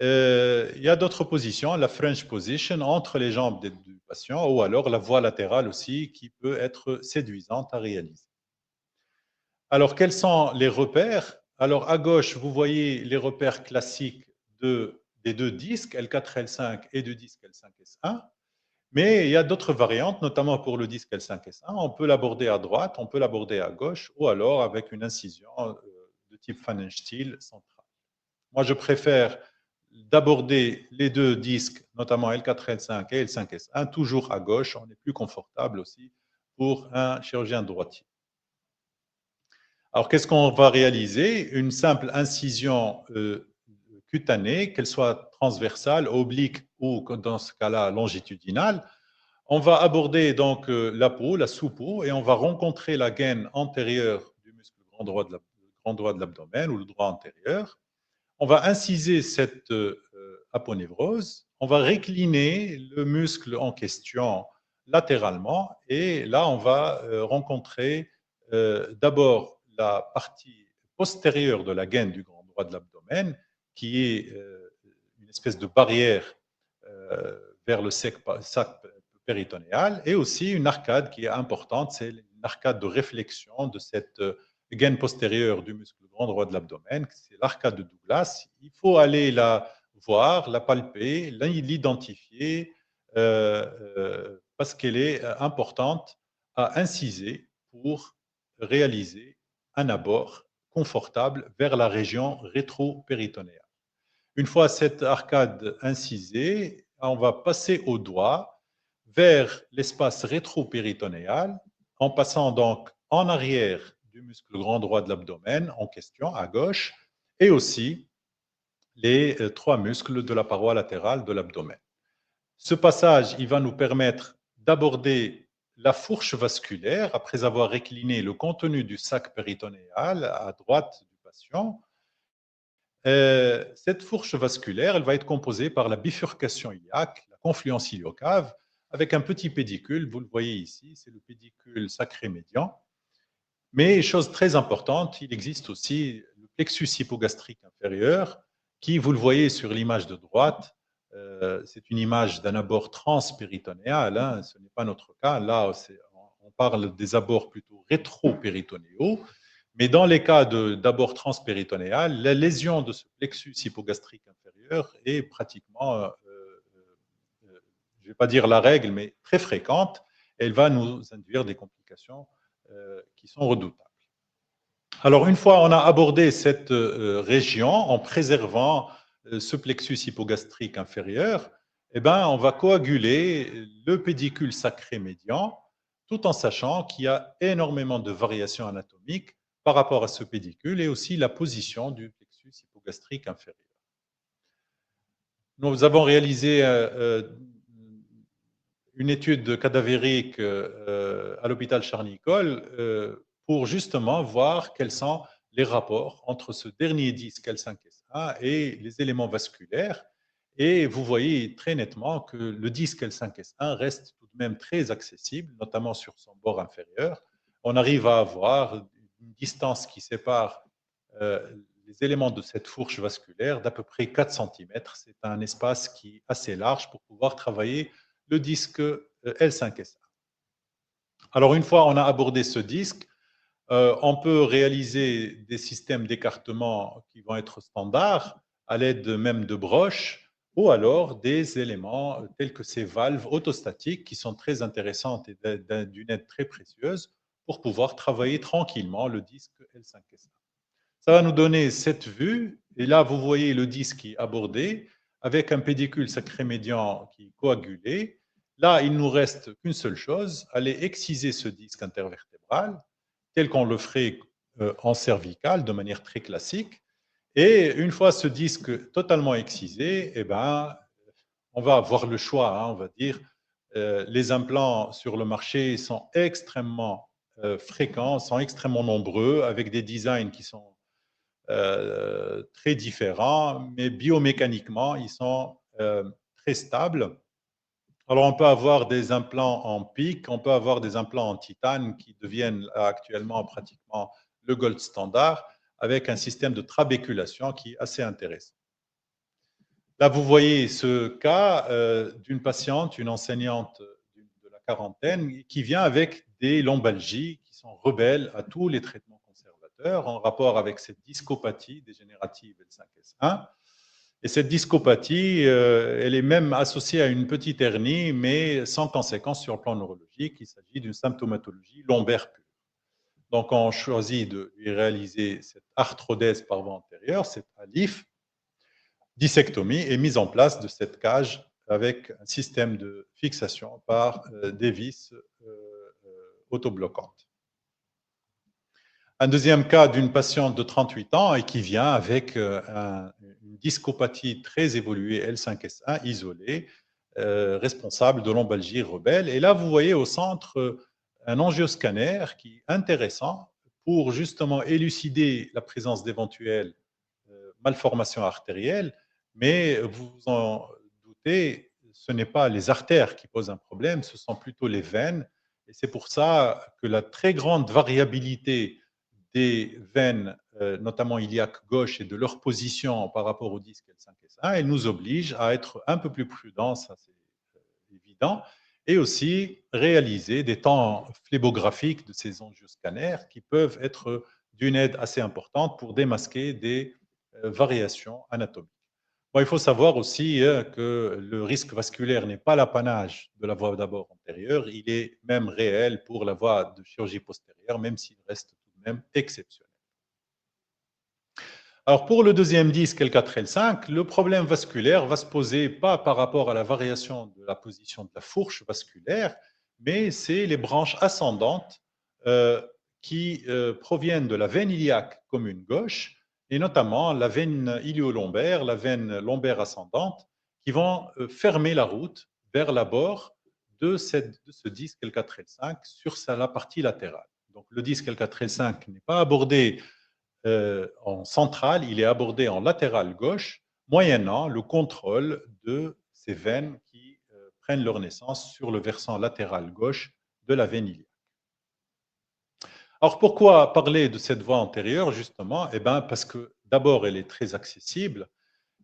Il y a d'autres positions, la French position entre les jambes du patient, ou alors la voie latérale aussi, qui peut être séduisante à réaliser. Alors, quels sont les repères? Alors, à gauche, vous voyez les repères classiques des deux disques, L4, L5 et du disque L5S1. Mais il y a d'autres variantes, notamment pour le disque L5S1. On peut l'aborder à droite, on peut l'aborder à gauche, ou alors avec une incision de type Pfannenstiel central. Moi, je préfère d'aborder les deux disques, notamment L4, L5 et L5S1, toujours à gauche. On est plus confortable aussi pour un chirurgien droitier. Alors, qu'est-ce qu'on va réaliser? Une simple incision cutanée, qu'elle soit transversale, oblique ou, dans ce cas-là, longitudinale. On va aborder donc la peau, la sous-peau, et on va rencontrer la gaine antérieure du muscle grand droit de l'abdomen ou le droit antérieur. On va inciser cette aponévrose, on va récliner le muscle en question latéralement, et là, on va rencontrer d'abord la partie postérieure de la gaine du grand droit de l'abdomen, qui est une espèce de barrière vers le sac péritonéal, et aussi une arcade qui est importante, c'est une arcade de réflexion de cette gaine postérieure du muscle grand droit de l'abdomen, c'est l'arcade de Douglas. Il faut aller la voir, la palper, l'identifier, parce qu'elle est importante à inciser pour réaliser un abord confortable vers la région rétro-péritonéale. Une fois cette arcade incisée, on va passer au doigt vers l'espace rétro-péritonéal, en passant donc en arrière du muscle grand droit de l'abdomen en question, à gauche, et aussi les trois muscles de la paroi latérale de l'abdomen. Ce passage, il va nous permettre d'aborder la fourche vasculaire après avoir récliné le contenu du sac péritonéal à droite du patient. Cette fourche vasculaire, elle va être composée par la bifurcation iliaque, la confluence iliocave, avec un petit pédicule, vous le voyez ici, c'est le pédicule sacré médian. Mais chose très importante, il existe aussi le plexus hypogastrique inférieur, qui, vous le voyez sur l'image de droite, c'est une image d'un abord transpéritonéal, hein, ce n'est pas notre cas. Là, on parle des abords plutôt rétro-péritonéaux. Mais dans les cas d'abord transpéritonéal, la lésion de ce plexus hypogastrique inférieur est pratiquement, je ne vais pas dire la règle, mais très fréquente. Elle va nous induire des complications qui sont redoutables. Alors, une fois on a abordé cette région en préservant ce plexus hypogastrique inférieur, eh ben, on va coaguler le pédicule sacré médian, tout en sachant qu'il y a énormément de variations anatomiques par rapport à ce pédicule et aussi la position du plexus hypogastrique inférieur. Nous avons réalisé une étude cadavérique à l'hôpital Charles-Nicolle pour justement voir quels sont les rapports entre ce dernier disque L5S1 et les éléments vasculaires. Et vous voyez très nettement que le disque L5S1 reste tout de même très accessible, notamment sur son bord inférieur. On arrive à avoir une distance qui sépare les éléments de cette fourche vasculaire d'à peu près 4 cm. C'est un espace qui est assez large pour pouvoir travailler le disque L5S1. Alors, une fois on a abordé ce disque, on peut réaliser des systèmes d'écartement qui vont être standards à l'aide même de broches ou alors des éléments tels que ces valves autostatiques qui sont très intéressantes et d'une aide très précieuse pour pouvoir travailler tranquillement le disque L5S1. Ça va nous donner cette vue, et là vous voyez le disque qui est abordé avec un pédicule sacré médian qui est coagulé. Là, il nous reste qu'une seule chose, aller exciser ce disque intervertébral tel qu'on le ferait en cervical de manière très classique. Et une fois ce disque totalement excisé, eh ben, on va avoir le choix, hein, on va dire. Les implants sur le marché sont extrêmement fréquents, sont extrêmement nombreux, avec des designs qui sont très différents, mais biomécaniquement, ils sont très stables. Alors, on peut avoir des implants en pic, on peut avoir des implants en titane qui deviennent actuellement pratiquement le gold standard, avec un système de trabéculation qui est assez intéressant. Là, vous voyez ce cas d'une patiente, une enseignante de la quarantaine, qui vient avec des lombalgies qui sont rebelles à tous les traitements conservateurs en rapport avec cette discopathie dégénérative L5S1. Et cette discopathie, elle est même associée à une petite hernie, mais sans conséquence sur le plan neurologique. Il s'agit d'une symptomatologie lombaire pure. Donc, on choisit de lui réaliser cette arthrodèse par voie antérieure, cette ALIF, dissectomie et mise en place de cette cage avec un système de fixation par des vis autobloquantes. Un deuxième cas d'une patiente de 38 ans et qui vient avec une discopathie très évoluée L5S1 isolée, responsable de lombalgie rebelle. Et là, vous voyez au centre un angioscanner qui est intéressant pour justement élucider la présence d'éventuelles malformations artérielles, mais vous vous en doutez, ce n'est pas les artères qui posent un problème, ce sont plutôt les veines. Et c'est pour ça que la très grande variabilité des veines, notamment iliaques gauche, et de leur position par rapport au disque L5S1, elle nous oblige à être un peu plus prudents, ça c'est évident, et aussi réaliser des temps phlébographiques de ces angioscanners qui peuvent être d'une aide assez importante pour démasquer des variations anatomiques. Bon, il faut savoir aussi que le risque vasculaire n'est pas l'apanage de la voie d'abord antérieure, il est même réel pour la voie de chirurgie postérieure, même s'il reste tout de même exceptionnel. Alors pour le deuxième disque L4-L5, le problème vasculaire va se poser pas par rapport à la variation de la position de la fourche vasculaire, mais c'est les branches ascendantes qui proviennent de la veine iliaque commune gauche, et notamment la veine ilio-lombaire, la veine lombaire ascendante, qui vont fermer la route vers l'abord de ce disque L4-L5 sur la partie latérale. Donc le disque L4-L5 n'est pas abordé en centrale, il est abordé en latéral gauche, moyennant le contrôle de ces veines qui prennent leur naissance sur le versant latéral gauche de la veine iliaque. Alors pourquoi parler de cette voie antérieure justement? Eh bien parce que d'abord elle est très accessible.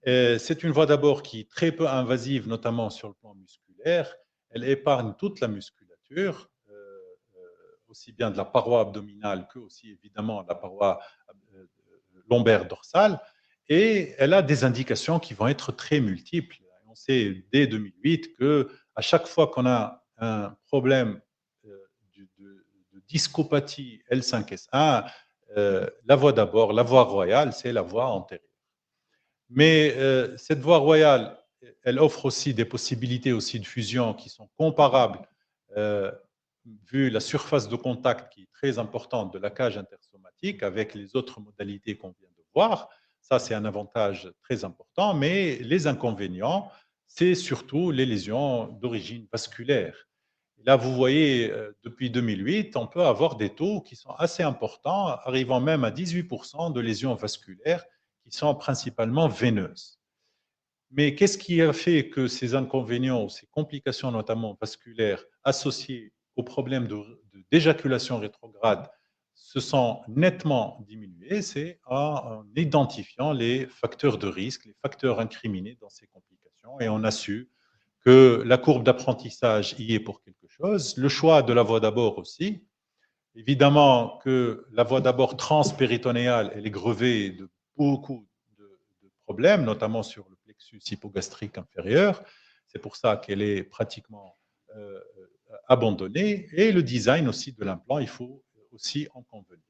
C'est une voie d'abord qui est très peu invasive, notamment sur le plan musculaire. Elle épargne toute la musculature, aussi bien de la paroi abdominale que aussi évidemment de la paroi lombaire dorsale, et elle a des indications qui vont être très multiples. On sait dès 2008 que à chaque fois qu'on a un problème de discopathie L5S1, la voie d'abord, la voie royale, c'est la voie antérieure. Mais cette voie royale, elle offre aussi des possibilités aussi de fusion qui sont comparables, euh, vu la surface de contact qui est très importante de la cage intersomatique avec les autres modalités qu'on vient de voir. Ça, c'est un avantage très important, mais les inconvénients, c'est surtout les lésions d'origine vasculaire. Là, vous voyez, depuis 2008, on peut avoir des taux qui sont assez importants, arrivant même à 18% de lésions vasculaires qui sont principalement veineuses. Mais qu'est-ce qui a fait que ces inconvénients ou ces complications, notamment vasculaires, associées aux problèmes d'éjaculation rétrograde, se sont nettement diminués? C'est en identifiant les facteurs de risque, les facteurs incriminés dans ces complications. Et on a su que la courbe d'apprentissage y est pour quelque chose, le choix de la voie d'abord aussi. Évidemment que la voie d'abord transpéritonéale, elle est grevée de beaucoup de problèmes, notamment sur le plexus plexus hypogastrique inférieur. C'est pour ça qu'elle est pratiquement abandonnée. Et le design aussi de l'implant, il faut aussi en convenir.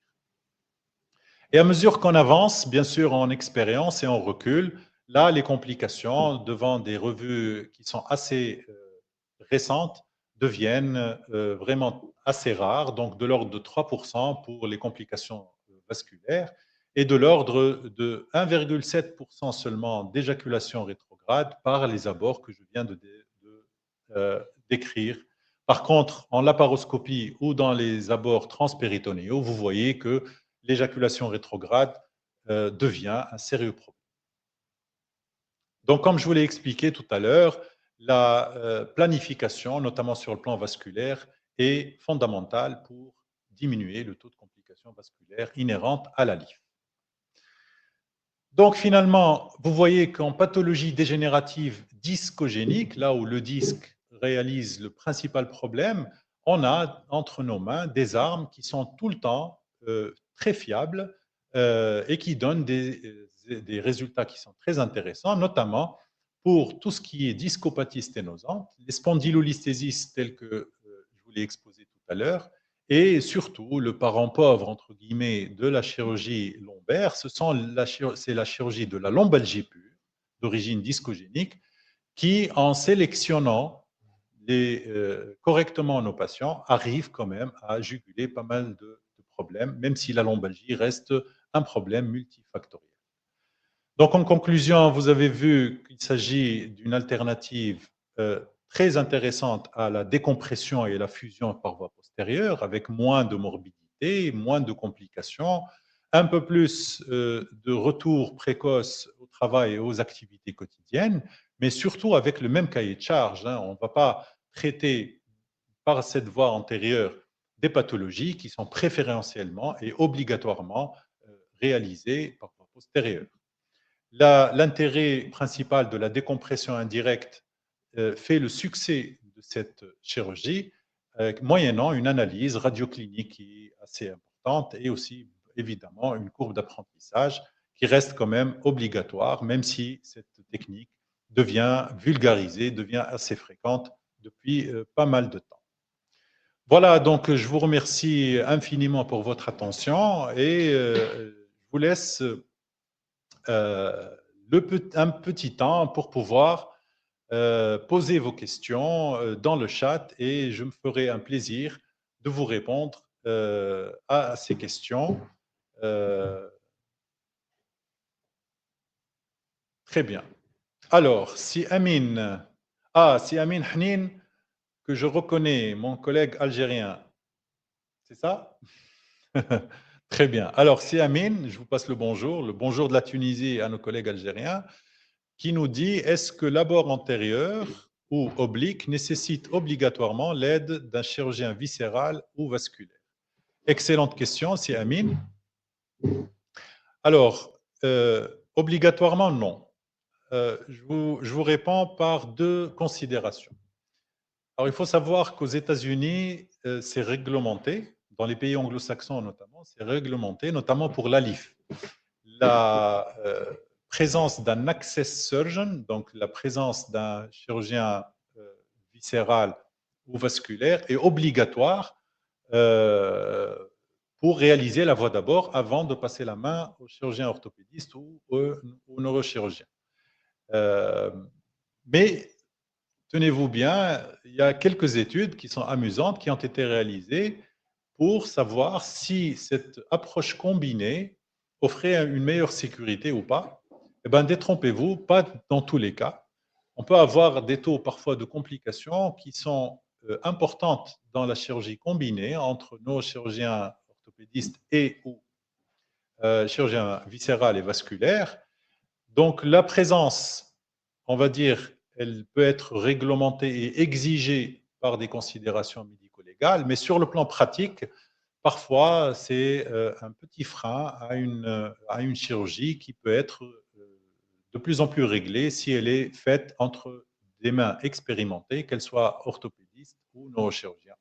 Et à mesure qu'on avance, bien sûr, en expérience et en recul, là, les complications devant des revues qui sont assez récentes deviennent vraiment assez rares, donc de l'ordre de 3% pour les complications vasculaires et de l'ordre de 1,7% seulement d'éjaculation rétrograde par les abords que je viens de décrire. Par contre, en laparoscopie ou dans les abords transpéritonéaux, vous voyez que l'éjaculation rétrograde devient un sérieux problème. Donc, comme je vous l'ai expliqué tout à l'heure, la planification, notamment sur le plan vasculaire, est fondamentale pour diminuer le taux de complications vasculaires inhérentes à la LIF. Donc, finalement, vous voyez qu'en pathologie dégénérative discogénique, là où le disque réalise le principal problème, on a entre nos mains des armes qui sont tout le temps très fiables et qui donnent des résultats qui sont très intéressants, notamment pour tout ce qui est discopathie sténosante, les spondylolisthésis tels que je vous l'ai exposé tout à l'heure, et surtout, le parent pauvre, entre guillemets, de la chirurgie lombaire, c'est la chirurgie de la lombalgie pure, d'origine discogénique, qui, en sélectionnant correctement nos patients, arrive quand même à juguler pas mal de problèmes, même si la lombalgie reste un problème multifactoriel. Donc, en conclusion, vous avez vu qu'il s'agit d'une alternative très intéressante à la décompression et la fusion par voie postérieure, avec moins de morbidité, moins de complications, un peu plus de retour précoce au travail et aux activités quotidiennes, mais surtout avec le même cahier de charge. On ne va pas traiter par cette voie antérieure des pathologies qui sont préférentiellement et obligatoirement réalisées par voie postérieure. L'intérêt principal de la décompression indirecte fait le succès de cette chirurgie, moyennant une analyse radioclinique qui est assez importante et aussi évidemment une courbe d'apprentissage qui reste quand même obligatoire, même si cette technique devient vulgarisée, devient assez fréquente depuis pas mal de temps. Voilà, donc je vous remercie infiniment pour votre attention et je vous laisse un petit temps pour pouvoir poser vos questions dans le chat et je me ferai un plaisir de vous répondre à ces questions. Euh, Très bien. Alors, si Amin Hnin, que je reconnais, mon collègue algérien, c'est ça? Très bien. Alors, si Amin, je vous passe le bonjour de la Tunisie à nos collègues algériens, qui nous dit est-ce que l'abord antérieur ou oblique nécessite obligatoirement l'aide d'un chirurgien viscéral ou vasculaire? Excellente question, c'est Amine. Alors, obligatoirement, non. Je vous réponds par deux considérations. Alors, il faut savoir qu'aux États-Unis, c'est réglementé, dans les pays anglo-saxons notamment, c'est réglementé, notamment pour l'ALIF. La présence d'un access surgeon, donc la présence d'un chirurgien viscéral ou vasculaire, est obligatoire pour réaliser la voie d'abord avant de passer la main au chirurgien orthopédiste ou au neurochirurgien. Mais tenez-vous bien, il y a quelques études qui sont amusantes qui ont été réalisées pour savoir si cette approche combinée offrait une meilleure sécurité ou pas. Eh bien, détrompez-vous, pas dans tous les cas. On peut avoir des taux parfois de complications qui sont importantes dans la chirurgie combinée entre nos chirurgiens orthopédistes et ou chirurgiens viscéral et vasculaires. Donc, la présence, on va dire, elle peut être réglementée et exigée par des considérations médico-légales, mais sur le plan pratique, parfois, c'est un petit frein à une chirurgie qui peut être de plus en plus réglée si elle est faite entre des mains expérimentées, qu'elles soient orthopédistes ou neurochirurgiens.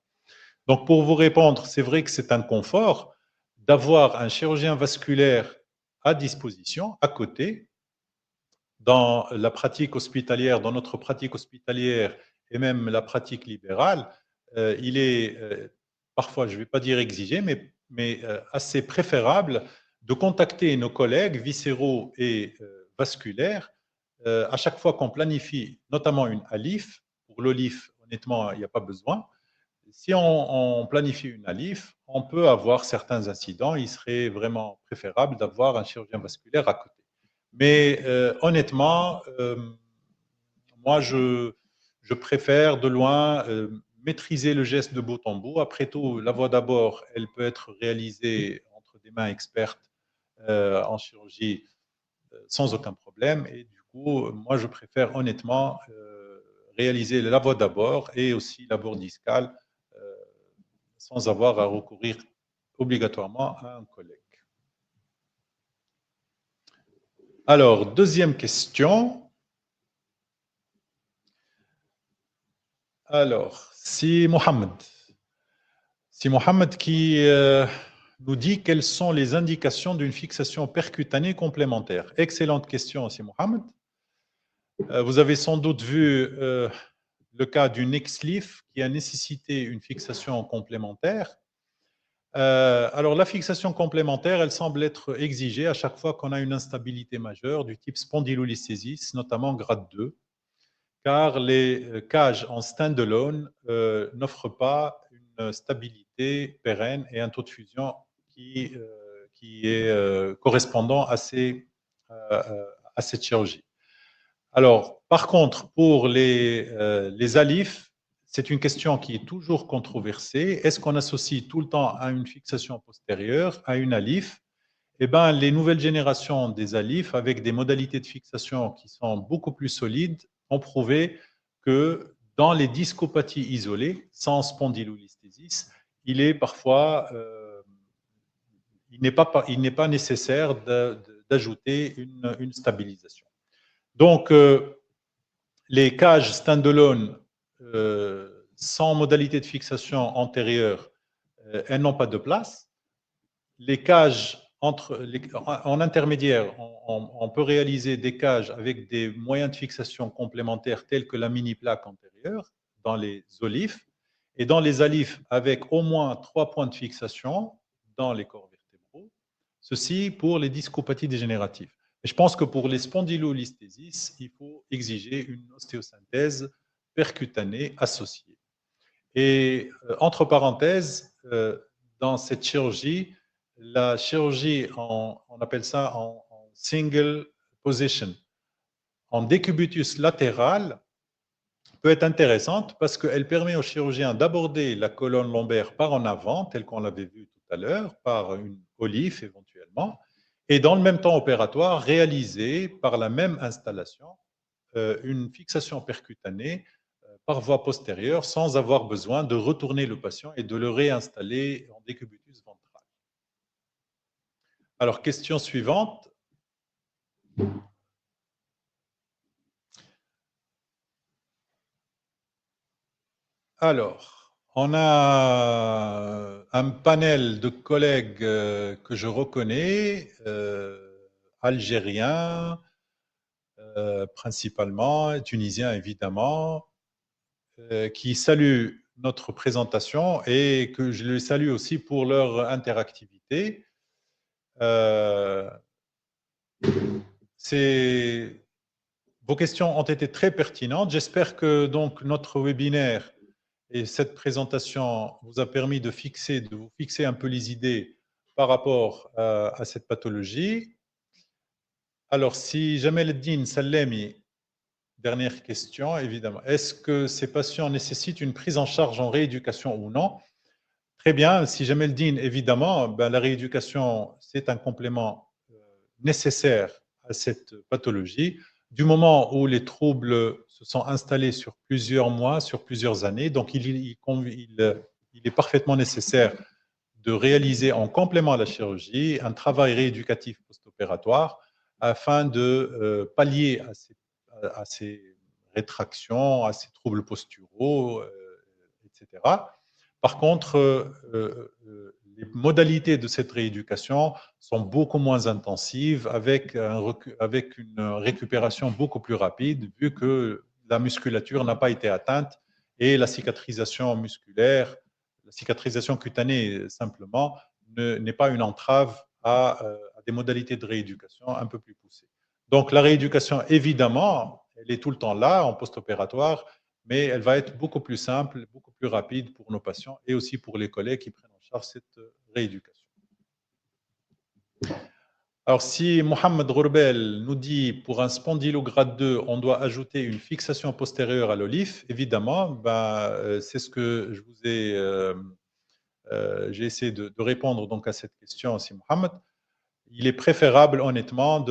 Donc, pour vous répondre, c'est vrai que c'est un confort d'avoir un chirurgien vasculaire à disposition, à côté, dans la pratique hospitalière, dans notre pratique hospitalière et même la pratique libérale, il est parfois, je ne vais pas dire exigé, mais assez préférable de contacter nos collègues viscéraux et vasculaires à chaque fois qu'on planifie, notamment une ALIF. Pour l'OLIF, honnêtement, il n'y a pas besoin. Si on planifie une ALIF, on peut avoir certains incidents. Il serait vraiment préférable d'avoir un chirurgien vasculaire à côté. Mais honnêtement, moi, je préfère de loin maîtriser le geste de bout en bout. Après tout, la voie d'abord, elle peut être réalisée entre des mains expertes en chirurgie sans aucun problème. Et du coup, moi, je préfère honnêtement réaliser la voie d'abord et aussi la bord discale euh, sans avoir à recourir obligatoirement à un collègue. Alors, deuxième question. Alors, si Mohamed qui nous dit quelles sont les indications d'une fixation percutanée complémentaire. Excellente question, si Mohamed. Vous avez sans doute vu le cas d'une ex-leaf qui a nécessité une fixation complémentaire. Alors, la fixation complémentaire, elle semble être exigée à chaque fois qu'on a une instabilité majeure du type spondylolisthésis, notamment grade 2, car les cages en stand-alone n'offrent pas une stabilité pérenne et un taux de fusion qui est correspondant à cette chirurgie. Alors, par contre, pour les alifs, c'est une question qui est toujours controversée. Est-ce qu'on associe tout le temps à une fixation postérieure, à une alif? Eh bien, les nouvelles générations des alifs, avec des modalités de fixation qui sont beaucoup plus solides, ont prouvé que dans les discopathies isolées, sans spondylolisthésis, il est parfois, il n'est pas nécessaire d'ajouter une stabilisation. Donc, les cages standalone sans modalité de fixation antérieure, elles n'ont pas de place. Les cages en intermédiaire, on peut réaliser des cages avec des moyens de fixation complémentaires tels que la mini-plaque antérieure dans les olifs et dans les alifs avec au moins 3 points de fixation dans les corps vertébraux. Ceci pour les discopathies dégénératives. Et je pense que pour les spondylolisthésis, il faut exiger une ostéosynthèse percutanée associée. Et entre parenthèses, dans cette chirurgie, la chirurgie, on appelle ça en single position, en décubitus latéral, peut être intéressante parce qu'elle permet au chirurgien d'aborder la colonne lombaire par en avant, tel qu'on l'avait vu tout à l'heure, par une olive éventuellement, et dans le même temps opératoire, réaliser par la même installation une fixation percutanée par voie postérieure sans avoir besoin de retourner le patient et de le réinstaller en décubitus ventral. Alors, question suivante. Alors, on a un panel de collègues que je reconnais, algériens principalement, tunisiens évidemment, qui saluent notre présentation et que je les salue aussi pour leur interactivité. Vos questions ont été très pertinentes. J'espère que donc notre webinaire et cette présentation vous a permis de vous fixer un peu les idées par rapport à cette pathologie. Alors, si Jamel Eddine Salemi, dernière question, évidemment. Est-ce que ces patients nécessitent une prise en charge en rééducation ou non? Très bien. Si Jamel Eddine, évidemment, ben, la rééducation, c'est un complément nécessaire à cette pathologie. Du moment où les troubles se sont installés sur plusieurs mois, sur plusieurs années, donc il est parfaitement nécessaire de réaliser en complément à la chirurgie un travail rééducatif post-opératoire afin de pallier à ces rétractions, à ces troubles posturaux, etc. Par contre, modalités de cette rééducation sont beaucoup moins intensives, avec une récupération beaucoup plus rapide, vu que la musculature n'a pas été atteinte et la cicatrisation musculaire, la cicatrisation cutanée simplement, n'est pas une entrave à des modalités de rééducation un peu plus poussées. Donc la rééducation, évidemment, elle est tout le temps là en post-opératoire, mais elle va être beaucoup plus simple, beaucoup plus rapide pour nos patients et aussi pour les collègues qui prennent en charge cette rééducation. Alors, si Mohamed Rourbel nous dit pour un spondylograde 2, on doit ajouter une fixation postérieure à l'olif, évidemment, c'est ce que je vous ai, j'ai essayé de répondre donc à cette question, si Mohamed. Il est préférable, honnêtement,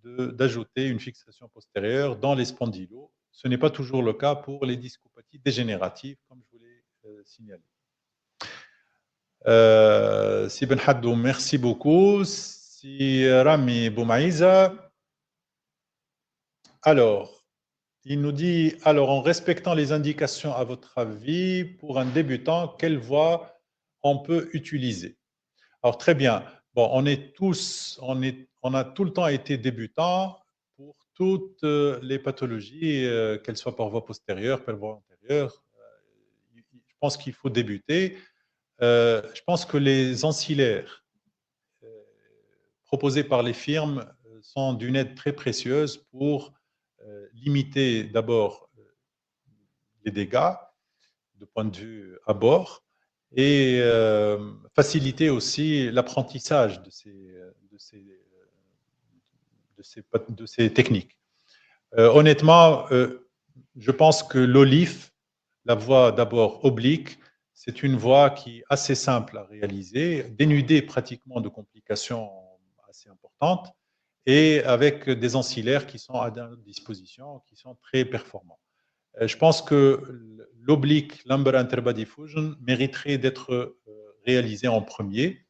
d'ajouter une fixation postérieure dans les spondylos. Ce n'est pas toujours le cas pour les discopathies dégénératives, comme je vous l'ai signalé. Si Ben Haddou, merci beaucoup. Si Rami Boumaïza, alors, il nous dit, alors en respectant les indications, à votre avis, pour un débutant, quelle voie on peut utiliser? Alors très bien. Bon, on a tout le temps été débutants pour toutes les pathologies, qu'elles soient par voie postérieure, par voie antérieure. Je pense qu'il faut débuter. Je pense que les ancillaires proposés par les firmes sont d'une aide très précieuse pour limiter d'abord les dégâts de point de vue à bord et faciliter aussi l'apprentissage de ces techniques. Honnêtement, je pense que l'OLIF, la voie d'abord oblique, c'est une voie qui est assez simple à réaliser, dénudée pratiquement de complications assez importantes et avec des ancillaires qui sont à notre disposition, qui sont très performants. Je pense que l'oblique lumbar interbody fusion mériterait d'être réalisé en premier.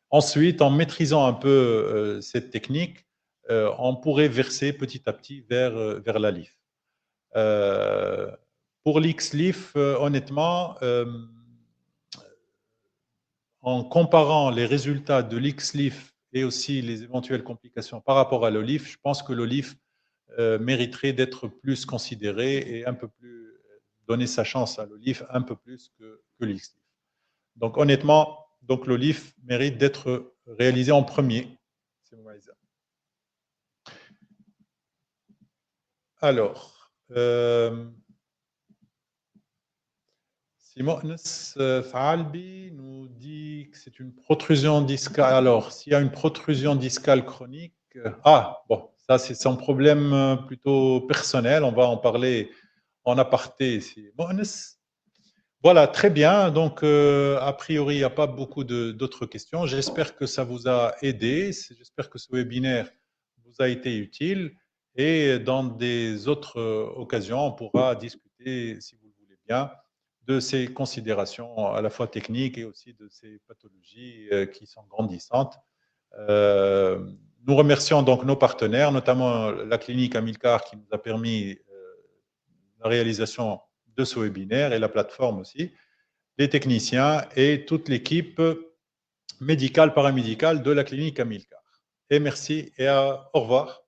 Ensuite, en maîtrisant un peu cette technique, on pourrait verser petit à petit vers la LIF. Pour l'X-LIF, honnêtement, en comparant les résultats de l'X-LIF et aussi les éventuelles complications par rapport à l'OLIF, je pense que l'OLIF mériterait d'être plus considéré et un peu plus donner sa chance à l'OLIF un peu plus que l'X-LIF. Donc honnêtement, donc l'OLIF mérite d'être réalisé en premier. Alors, Simon Faalbi nous dit que c'est une protrusion discale. Alors, s'il y a une protrusion discale chronique, bon, ça c'est son problème plutôt personnel. On va en parler en aparté. Voilà, très bien. Donc, a priori, il n'y a pas beaucoup d'autres questions. J'espère que ça vous a aidé. J'espère que ce webinaire vous a été utile. Et dans des autres occasions, on pourra discuter, si vous le voulez bien, de ces considérations à la fois techniques et aussi de ces pathologies qui sont grandissantes. Nous remercions donc nos partenaires, notamment la clinique Amilcar qui nous a permis la réalisation de ce webinaire et la plateforme aussi, les techniciens et toute l'équipe médicale, paramédicale de la clinique Amilcar. Et merci et au revoir.